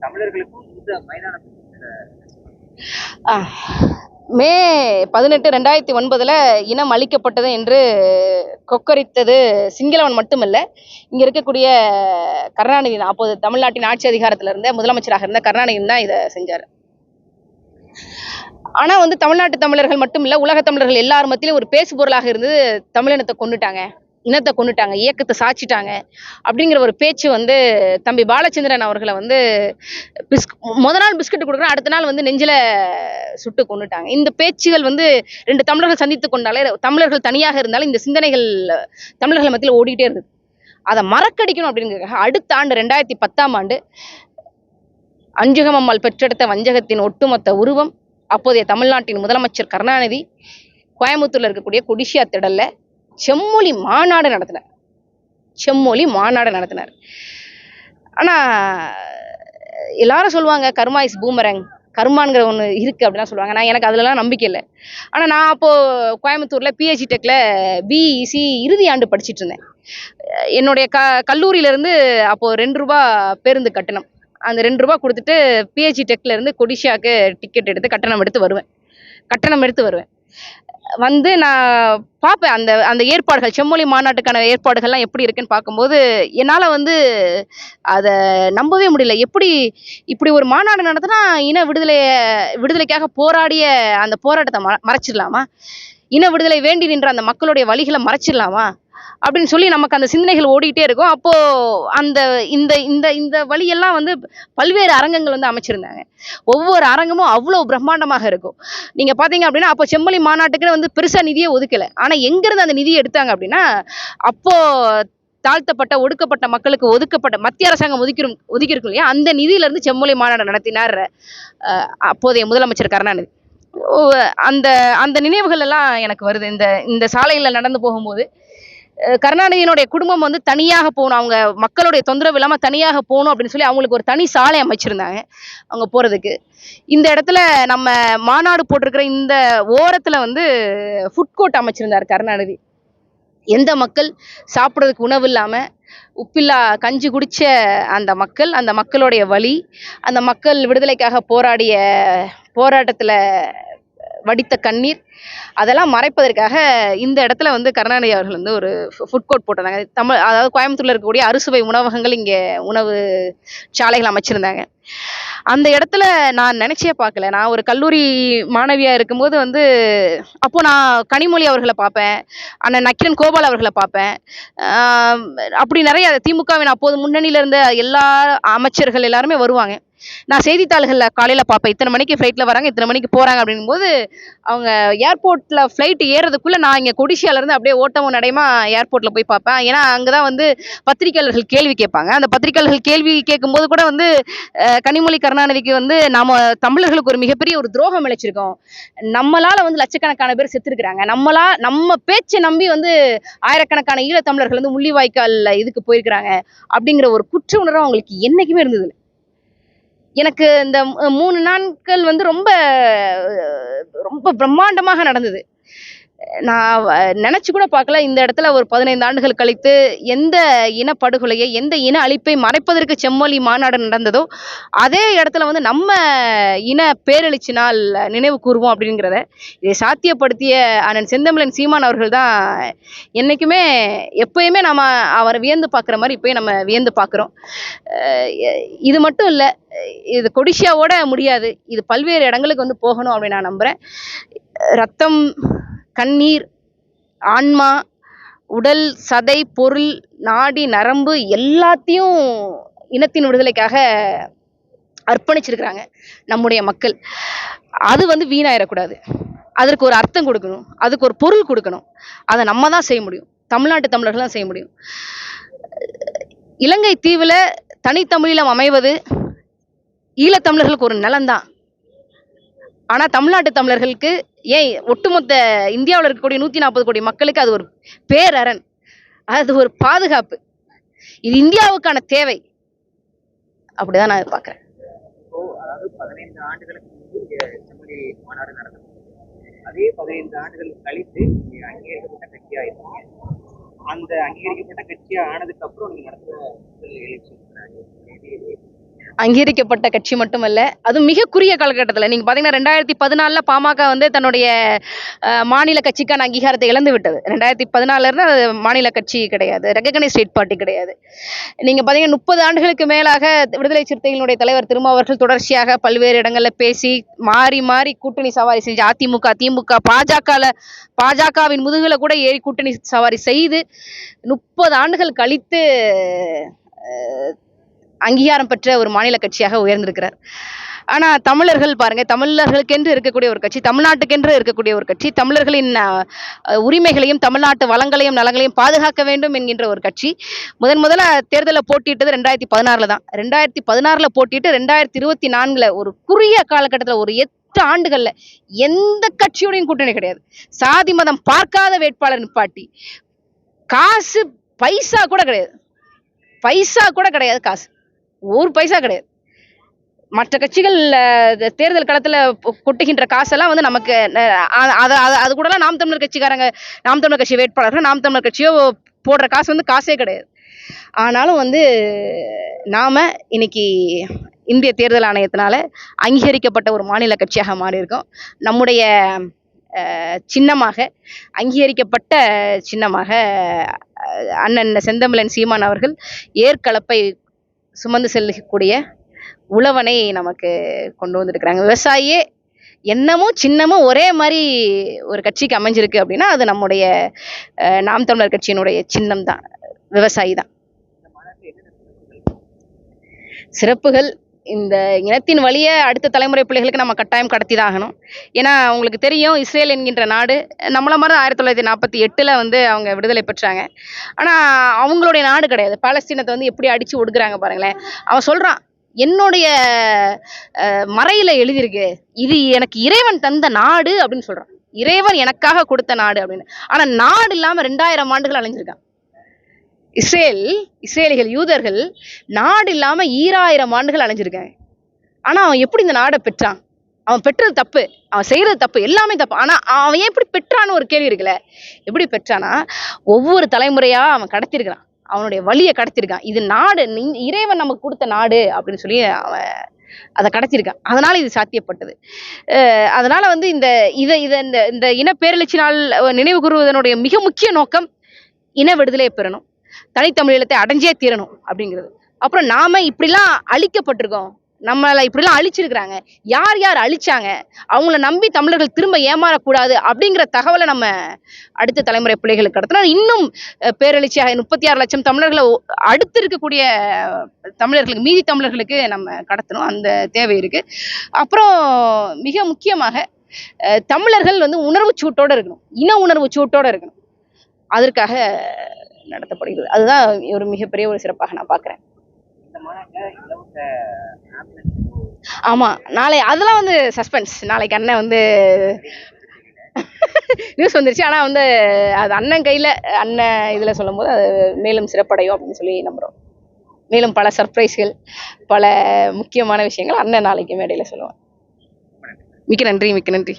தமிழர்களுக்கும் இந்த மைதானத்துக்கும் மே 18, 2009 இனம் அளிக்கப்பட்டது என்று கொக்கரித்தது சிங்களவன் மட்டுமல்ல, இங்கே இருக்கக்கூடிய கருணாநிதி தான். அப்போது தமிழ்நாட்டின் ஆட்சி அதிகாரத்தில் இருந்த முதலமைச்சராக இருந்த கருணாநிதி தான் இதை செஞ்சார். ஆனால் வந்து தமிழ்நாட்டு தமிழர்கள் மட்டும் இல்லை, உலக தமிழர்கள் எல்லார் மத்தியிலும் ஒரு பேசு பொருளாக இருந்தது தமிழினத்தை கொண்டுட்டாங்க, இனத்தை கொண்டுட்டாங்க, இயக்கத்தை சாய்ச்சிட்டாங்க அப்படிங்கிற ஒரு பேச்சு வந்து தம்பி பாலச்சந்திரன் அவர்களை வந்து முத நாள் பிஸ்கட் கொடுக்குறோம், அடுத்த நாள் வந்து நெஞ்சில சுட்டு கொண்டுட்டாங்க. இந்த பேச்சுகள் வந்து ரெண்டு தமிழர்கள் சந்தித்து கொண்டாலே, தமிழர்கள் தனியாக இருந்தாலும் இந்த சிந்தனைகள் தமிழர்கள் மத்தியில் ஓடிக்கிட்டே இருந்தது. அதை மறக்கடிக்கணும் அப்படிங்கிறதுக்காக அடுத்த ஆண்டு 2010ஆம் ஆண்டு அஞ்சுகம் அம்மாள் பெற்றெடுத்த வஞ்சகத்தின் ஒட்டுமொத்த உருவம் அப்போதைய தமிழ்நாட்டின் முதலமைச்சர் கருணாநிதி கோயம்புத்தூர்ல இருக்கக்கூடிய கொடிசியா திடல்ல செம்மொழி மாநாடு நடத்தினார். ஆனா எல்லாரும் சொல்லுவாங்க கர்மா இஸ் பூமரங், கர்மாங்கிற ஒன்று இருக்குது அப்படிலாம் சொல்லுவாங்க. எனக்கு அதுலலாம் நம்பிக்கை இல்லை. ஆனால் நான் அப்போது கோயம்புத்தூரில் பிஹெச்டி டெக்கில் பிஇசி இறுதி ஆண்டு படிச்சுட்டு இருந்தேன். என்னுடைய கல்லூரியிலேருந்து அப்போது 2 ரூபா பேருந்து கட்டணம், அந்த 2 ரூபா கொடுத்துட்டு பிஹெச்டி டெக்கில் இருந்து கொடிஷியாவுக்கு டிக்கெட் எடுத்து கட்டணம் எடுத்து வருவேன். வந்து நான் பார்ப்பேன் அந்த ஏற்பாடுகள், செம்மொழி மாநாட்டுக்கான ஏற்பாடுகள்லாம் எப்படி இருக்குன்னு பார்க்கும்போது என்னால் வந்து அதை நம்பவே முடியல. இப்படி ஒரு மாநாடு நடத்தினா இன விடுதலைக்காக போராடிய அந்த போராட்டத்தை மறைச்சிடலாமா, இன விடுதலை வேண்டி நின்ற அந்த மக்களுடைய வழிகளை மறைச்சிடலாமா அப்படின்னு சொல்லி நமக்கு அந்த சிந்தனைகள் ஓடிக்கிட்டே இருக்கும். அப்போ அந்த இந்த இந்த இந்த வழியெல்லாம் வந்து பல்வேறு அரங்கங்கள் வந்து அமைச்சிருந்தாங்க. ஒவ்வொரு அரங்கமும் அவ்வளோ பிரம்மாண்டமாக இருக்கும். நீங்க பாத்தீங்க அப்படின்னா அப்போ செம்மொழி மாநாட்டுக்குன்னு வந்து பெருசா நிதியை ஒதுக்கல. ஆனா எங்கிருந்து அந்த நிதியை எடுத்தாங்க அப்படின்னா, அப்போ தாழ்த்தப்பட்ட ஒடுக்கப்பட்ட மக்களுக்கு ஒதுக்கப்பட்ட மத்திய அரசாங்கம் ஒதுக்கியிருக்கும் இல்லையா, அந்த நிதியில இருந்து செம்மொழி மாநாடு நடத்தினார் அப்போதைய முதலமைச்சர் கருணாநிதி. அந்த அந்த நினைவுகள் எல்லாம் எனக்கு வருது. இந்த சாலையில நடந்து போகும்போது கருணாநிதியினுடைய குடும்பம் வந்து தனியாக போகணும், அவங்க மக்களுடைய தொந்தரவு இல்லாம தனியாக போகணும் அப்படின்னு சொல்லி அவங்களுக்கு ஒரு தனி சாலை அமைச்சிருந்தாங்க அவங்க போறதுக்கு. இந்த இடத்துல நம்ம மாநாடு போட்டிருக்கிற இந்த ஓரத்துல வந்து ஃபுட் கோர்ட் அமைச்சிருந்தார் கருணாநிதி. எந்த மக்கள் சாப்பிட்றதுக்கு உணவு இல்லாம உப்பில்லா கஞ்சி குடிச்ச அந்த மக்களுடைய வலி, அந்த மக்கள் விடுதலைக்காக போராடிய போராட்டத்துல வடித்த கண்ணீர், அதெல்லாம் மறைப்பதற்காக இந்த இடத்துல வந்து கருணாநிதி அவர்கள் வந்து ஒரு ஃபுட் கோர்ட் போட்டிருந்தாங்க. அதாவது கோயம்புத்தூர்ல இருக்கக்கூடிய அறுசுவை உணவகங்கள் இங்கே உணவு சாலைகள் அமைச்சிருந்தாங்க. அந்த இடத்துல நான் நினைச்சே பார்க்கல. நான் ஒரு கல்லூரி மாணவியா இருக்கும்போது வந்து அப்போ நான் கனிமொழி அவர்களை பார்ப்பேன், அண்ணன் நக்கிரன் கோபால் அவர்களை பார்ப்பேன். அப்படி நிறைய திமுகவின் அப்போது முன்னணியில இருந்த எல்லா அமைச்சர்கள் எல்லாருமே வருவாங்க. நான் செய்தித்தாள்கள்ல காலையில பார்ப்பேன், இத்தனை மணிக்கு ஃப்ளைட்ல வராங்க, இத்தனை மணிக்கு போறாங்க அப்படிங்கும்போது அவங்க ஏர்போர்ட்ல ஃப்ளைட் ஏறதுக்குள்ள நான் இங்க கொடிசியால இருந்து அப்படியே ஓட்டமும் நடைமா ஏர்போர்ட்ல போய் பார்ப்பேன். ஏன்னா அங்கதான் வந்து பத்திரிகையாளர்கள் கேள்வி கேட்பாங்க. அந்த பத்திரிகையாளர்கள் கேள்வி கேட்கும்போது கூட வந்து கனிமொழி கருணாநிதிக்கு வந்து நாம தமிழர்களுக்கு ஒரு மிகப்பெரிய ஒரு துரோகம் இழைச்சிருக்கோம், நம்மளால வந்து லட்சக்கணக்கான பேர் செத்துருக்குறாங்க, நம்ம பேச்சை நம்பி வந்து ஆயிரக்கணக்கான ஈழத்தமிழர்கள் வந்து முள்ளிவாய்க்கால் இதுக்கு போயிருக்கிறாங்க அப்படிங்கிற ஒரு குற்ற உணர்வு அவங்களுக்கு என்னைக்குமே இருந்தது. எனக்கு இந்த 3 நாட்கள் வந்து ரொம்ப ரொம்ப பிரம்மாண்டமாக நடந்தது. நான் நினைச்சு கூட பார்க்கல, இந்த இடத்துல ஒரு 15 ஆண்டுகள் கழித்து எந்த இனப்படுகொலையை, எந்த இன அழிப்பை மறைப்பதற்கு செம்மொழி மாநாடு நடந்ததோ அதே இடத்துல வந்து நம்ம இன பேரெழுச்சி நாள் நினைவு கூறுவோம் அப்படிங்கிறத இதை சாத்தியப்படுத்திய அண்ணன் செந்தமிழன் சீமான் அவர்கள் தான் என்னைக்குமே எப்பயுமே நம்ம அவரை வியந்து பார்க்குற மாதிரி இப்பயும் நம்ம வியந்து பார்க்குறோம். இது மட்டும் இல்லை, இது கொடிஷியாவோட முடியாது, இது பல்வேறு இடங்களுக்கு வந்து போகணும் அப்படின்னு நான் நம்புறேன். ரத்தம், கண்ணீர், ஆன்மா, உடல், சதை, பொருள், நாடி, நரம்பு எல்லாத்தையும் இனத்தின் விடுதலைக்காக அர்ப்பணிச்சிருக்கிறாங்க நம்முடைய மக்கள். அது வந்து வீணாயிடக்கூடாது, அதற்கு ஒரு அர்த்தம் கொடுக்கணும், அதுக்கு ஒரு பொருள் கொடுக்கணும். அதை நம்ம தான் செய்ய முடியும், தமிழ்நாட்டு தமிழர்கள் தான் செய்ய முடியும். இலங்கை தீவுல தனித்தமிழீழம் அமைவது ஈழத்தமிழர்களுக்கு ஒரு நலன்தான். ஆனா தமிழ்நாட்டு தமிழர்களுக்கு, ஏன் ஒட்டுமொத்த இந்தியாவில் இருக்கக்கூடிய 140 கோடி மக்களுக்கு அது ஒரு பேரரண், அது ஒரு பாதுகாப்பு, இது இந்தியாவுக்கான தேவை. அப்படிதான் நான் பார்க்கிறேன். அதாவது 15 ஆண்டுகளுக்கு முன்பு செம்மொழி மாநாடு நடந்தது, அதே 15 ஆண்டுகள் கழித்து அங்கீகரிக்கப்பட்ட கட்சியா இருக்கீங்க. அந்த அங்கீகரிக்கப்பட்ட கட்சியா ஆனதுக்கு அப்புறம் நீங்க நடத்துற அங்கீகரிக்கப்பட்ட கட்சி மட்டுமல்ல, அதுவும் மிக குறுகிய காலகட்டத்தில் நீங்க பார்த்தீங்கன்னா 2014 பாமக வந்து தன்னுடைய மாநில கட்சிக்கான அங்கீகாரத்தை இழந்து விட்டது. 2014 இருந்து அது மாநில கட்சி கிடையாது, ரெகக்னைஸ்ட் ஸ்டேட் பார்ட்டி கிடையாது. நீங்க பார்த்தீங்கன்னா 30 ஆண்டுகளுக்கு மேலாக விடுதலை சிறுத்தைகளுடைய தலைவர் திருமா அவர்கள் தொடர்ச்சியாக பல்வேறு இடங்கள்ல பேசி மாறி மாறி கூட்டணி சவாரி செஞ்சு அதிமுக, திமுக, பாஜகவின் முதுகுல கூட ஏறி கூட்டணி சவாரி செய்து 30 ஆண்டுகள் கழித்து அங்கீகாரம் பெற்ற ஒரு மாநில கட்சியாக உயர்ந்திருக்கிறார். ஆனா தமிழர்கள் பாருங்க, தமிழர்களுக்கென்று இருக்கக்கூடிய ஒரு கட்சி, தமிழ்நாட்டுக்கென்று இருக்கக்கூடிய ஒரு கட்சி, தமிழர்களின் உரிமைகளையும் தமிழ்நாட்டு வளங்களையும் நலங்களையும் பாதுகாக்க வேண்டும் என்கின்ற ஒரு கட்சி முதல்ல தேர்தலில் போட்டியிட்டது 2016 தான். 2016 போட்டிட்டு 2024 ஒரு குறுகிய காலகட்டத்தில் ஒரு 8 ஆண்டுகள்ல எந்த கட்சியோடையும் கூட்டணி கிடையாது. சாதி மதம் பார்க்காத வேட்பாளர் நிப்பாட்டி காசு பைசா கூட கிடையாது, காசு ஒரு பைசா கிடையாது. மற்ற கட்சிகள் தேர்தல் களத்துல கொட்டுகின்ற காசெல்லாம் வந்து நமக்கு அது கூடலாம் நாம் தமிழர் கட்சிக்காரங்க, நாம் தமிழர் கட்சி வேட்பாளர்கள், நாம் தமிழர் கட்சியோ போடுற காசு வந்து காசே கிடையாது. ஆனாலும் வந்து நாம இன்னைக்கு இந்திய தேர்தல் ஆணையத்தினால அங்கீகரிக்கப்பட்ட ஒரு மாநில கட்சியாக மாறி இருக்கோம். நம்முடைய சின்னமாக, அங்கீகரிக்கப்பட்ட சின்னமாக அண்ணன் செந்தமிழன் சீமான் அவர்கள் ஏற்கலப்பை சுமந்து செல்லக்கூடிய உழவனை நமக்கு கொண்டு வந்திருக்கிறாங்க. விவசாயியே எண்ணமும் சின்னமும் ஒரே மாதிரி ஒரு கட்சிக்கு அமைஞ்சிருக்கு அப்படின்னா அது நம்முடைய நாம் தமிழர் கட்சியினுடைய சின்னம் தான், விவசாயி தான். சிறப்புகள் இந்த இனத்தின் வழியை அடுத்த தலைமுறை பிள்ளைகளுக்கு நம்ம கட்டாயம் கடத்தி தான் ஆகணும். ஏன்னா உங்களுக்கு தெரியும், இஸ்ரேல் என்கின்ற நாடு நம்மள மாதிரி 1948 வந்து அவங்க விடுதலை பெற்றாங்க. ஆனால் அவங்களுடைய நாடு கிடையாது. பாலஸ்தீனத்தை வந்து எப்படி அடித்து ஒடுக்குறாங்க பாருங்களேன். அவன் சொல்கிறான், என்னுடைய மறையில் எழுதியிருக்கு, இது எனக்கு இறைவன் தந்த நாடு அப்படின்னு சொல்கிறான். இறைவன் எனக்காக கொடுத்த நாடு அப்படின்னு. ஆனால் நாடு இல்லாமல் 2000 ஆண்டுகள் அழிஞ்சிருக்கான். இஸ்ரேலிகள், யூதர்கள் நாடு இல்லாம 2000 ஆண்டுகள் அலைஞ்சிருக்காங்க. ஆனா அவன் எப்படி இந்த நாடை பெற்றான்? அவன் பெற்றது தப்பு, அவன் செய்யறது தப்பு, எல்லாமே தப்பு. ஆனா அவன் எப்படி பெற்றான்னு ஒரு கேள்வி இருக்குல்ல. எப்படி பெற்றானா, ஒவ்வொரு தலைமுறையா அவன் கடத்திருக்கான், அவனுடைய வழியை கடத்திருக்கான். இது நாடு, இறைவன் நமக்கு கொடுத்த நாடு அப்படின்னு சொல்லி அவன் அதை கடத்திருக்கான். அதனால இது சாத்தியப்பட்டது. அதனால வந்து இந்த இன பேரெழுச்சி நாள் நினைவு கூறுவதனுடைய மிக முக்கிய நோக்கம் இன விடுதலையை பெறணும், தனித்தமிழீழத்தை அடைஞ்சே தீரணும் அப்படிங்கிறது. அப்புறம் நாம இப்படிலாம் அழிக்கப்பட்டிருக்கோம், நம்மளை இப்படிலாம் அழிச்சிருக்கிறாங்க, யார் யார் அழிச்சாங்க, அவங்கள நம்பி தமிழர்கள் திரும்ப ஏமாறக்கூடாது அப்படிங்கிற தகவலை நம்ம அடுத்த தலைமுறை பிள்ளைகளுக்கு கடத்தணும். இன்னும் பேரெழுச்சியாக 36 லட்சம் தமிழர்களை அடுத்து இருக்கக்கூடிய தமிழர்களுக்கு, மீதி தமிழர்களுக்கு நம்ம கடத்தணும், அந்த தேவை இருக்கு. அப்புறம் மிக முக்கியமாக தமிழர்கள் வந்து உணர்வு சூட்டோட இருக்கணும், இன உணர்வு சூட்டோட இருக்கணும். அதற்காக நடத்தப்படுகிறது. அதுதான் ஒரு மிகப்பெரிய ஒரு சிறப்பாக நான் பார்க்குறேன். ஆமா, நாளை அதெல்லாம் வந்து சஸ்பென்ஸ். நாளைக்கு அண்ணன் வந்து நியூஸ் வந்துருச்சு. ஆனால் வந்து அது அண்ணன் கையில், அண்ணன் இதில் சொல்லும் போது அது மேலும் சிறப்படையும் அப்படின்னு சொல்லி நம்புகிறோம். மேலும் பல சர்ப்ரைஸ்கள், பல முக்கியமான விஷயங்கள் அண்ணன் நாளைக்கு மேடையில் சொல்லுவாங்க. மிக்க நன்றி.